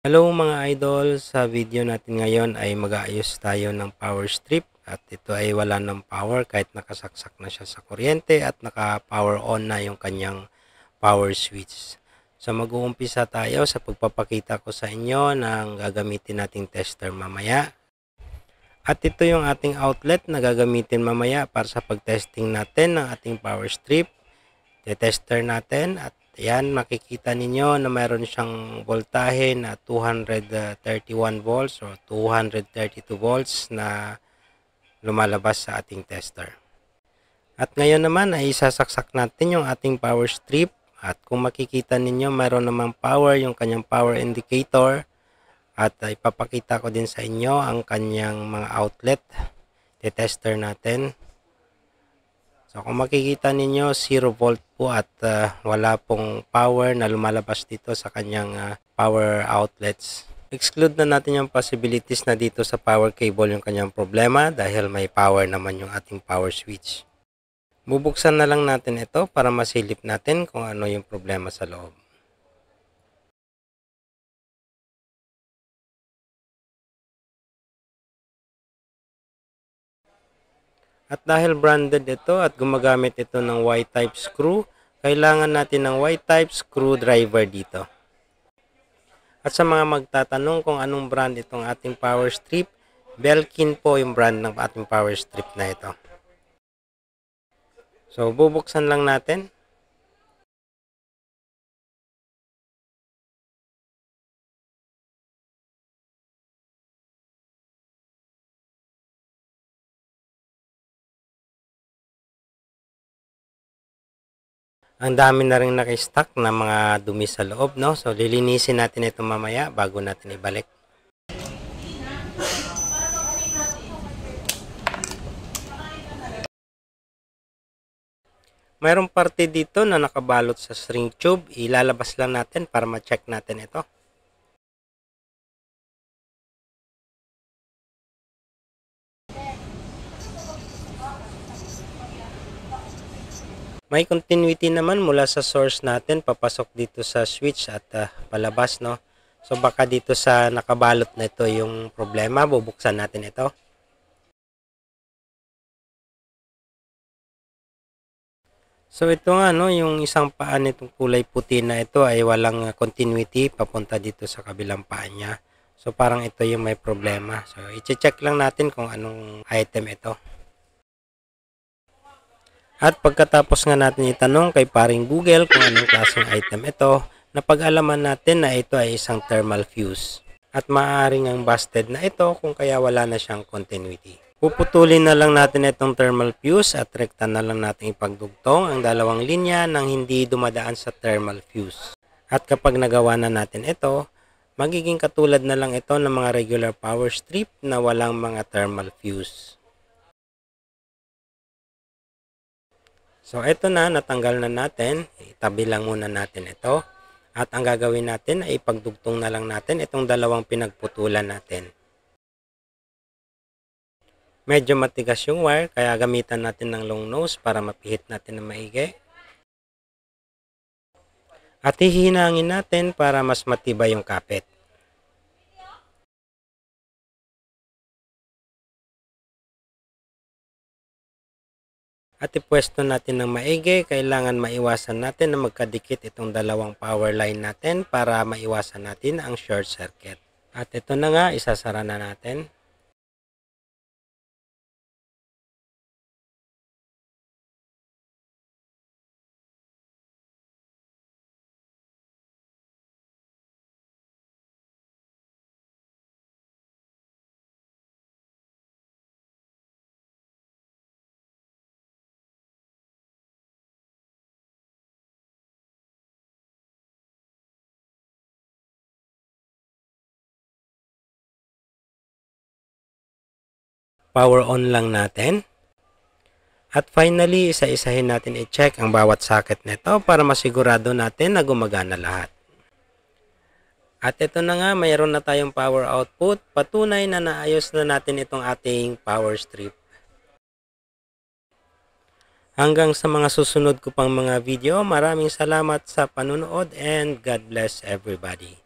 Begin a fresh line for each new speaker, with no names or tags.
Hello mga idol, sa video natin ngayon ay mag-aayos tayo ng power strip at ito ay wala ng power kahit nakasaksak na siya sa kuryente at naka-power on na yung kanyang power switch. So mag-uumpisa tayo sa pagpapakita ko sa inyo ng gagamitin nating tester mamaya. At ito yung ating outlet na gagamitin mamaya para sa pag-testing natin ng ating power strip. Tester natin at yan, makikita ninyo na mayroon siyang voltahe na 231 volts o 232 volts na lumalabas sa ating tester. At ngayon naman ay isasaksak natin yung ating power strip at kung makikita ninyo mayroon namang power yung kanyang power indicator at ipapakita ko din sa inyo ang kanyang mga outlet. Tester natin. So kung makikita ninyo 0 volt po at wala pong power na lumalabas dito sa kanyang power outlets. Exclude na natin yung possibilities na dito sa power cable yung kanyang problema dahil may power naman yung ating power switch. Bubuksan na lang natin ito para masilip natin kung ano yung problema sa loob. At dahil branded ito at gumagamit ito ng Y-type screw, kailangan natin ng Y-type screwdriver dito. At sa mga magtatanong kung anong brand itong ating power strip, Belkin po yung brand ng ating power strip na ito. So bubuksan lang natin. Ang dami na rin naka-stock na mga dumi sa loob, no? So lilinisin natin ito mamaya bago natin ibalik. Mayroong parte dito na nakabalot sa string tube. Ilalabas lang natin para ma-check natin ito. May continuity naman mula sa source natin papasok dito sa switch at palabas, no? So baka dito sa nakabalot na ito yung problema. Bubuksan natin ito. So ito nga, no, yung isang paa nitong kulay puti na ito ay walang continuity papunta dito sa kabilang paa niya. So parang ito yung may problema. So i-check lang natin kung anong item ito. At pagkatapos nga natin itanong kay paring Google kung anong klaseng item ito, napag-alaman natin na ito ay isang thermal fuse. At maaaring ang busted na ito kung kaya wala na siyang continuity. Puputulin na lang natin itong thermal fuse at rekta na lang natin ipagdugtong ang dalawang linya nang hindi dumadaan sa thermal fuse. At kapag nagawa na natin ito, magiging katulad na lang ito ng mga regular power strip na walang mga thermal fuse. So ito na, natanggal na natin. Itabi lang muna natin ito. At ang gagawin natin ay ipagdugtong na lang natin itong dalawang pinagputulan natin. Medyo matigas yung wire kaya gamitan natin ng long nose para mapihit natin ng maigi. At hihinangin natin para mas matibay yung kapit. At ipwesto natin ng maigi, kailangan maiwasan natin na magkadikit itong dalawang power line natin para maiwasan natin ang short circuit. At ito na nga, isasara na natin. Power on lang natin. At finally, isa-isahin natin i-check ang bawat socket nito para masigurado natin na gumagana lahat. At ito na nga, mayroon na tayong power output. Patunay na naayos na natin itong ating power strip. Hanggang sa mga susunod ko pang mga video, maraming salamat sa panunood and God bless everybody.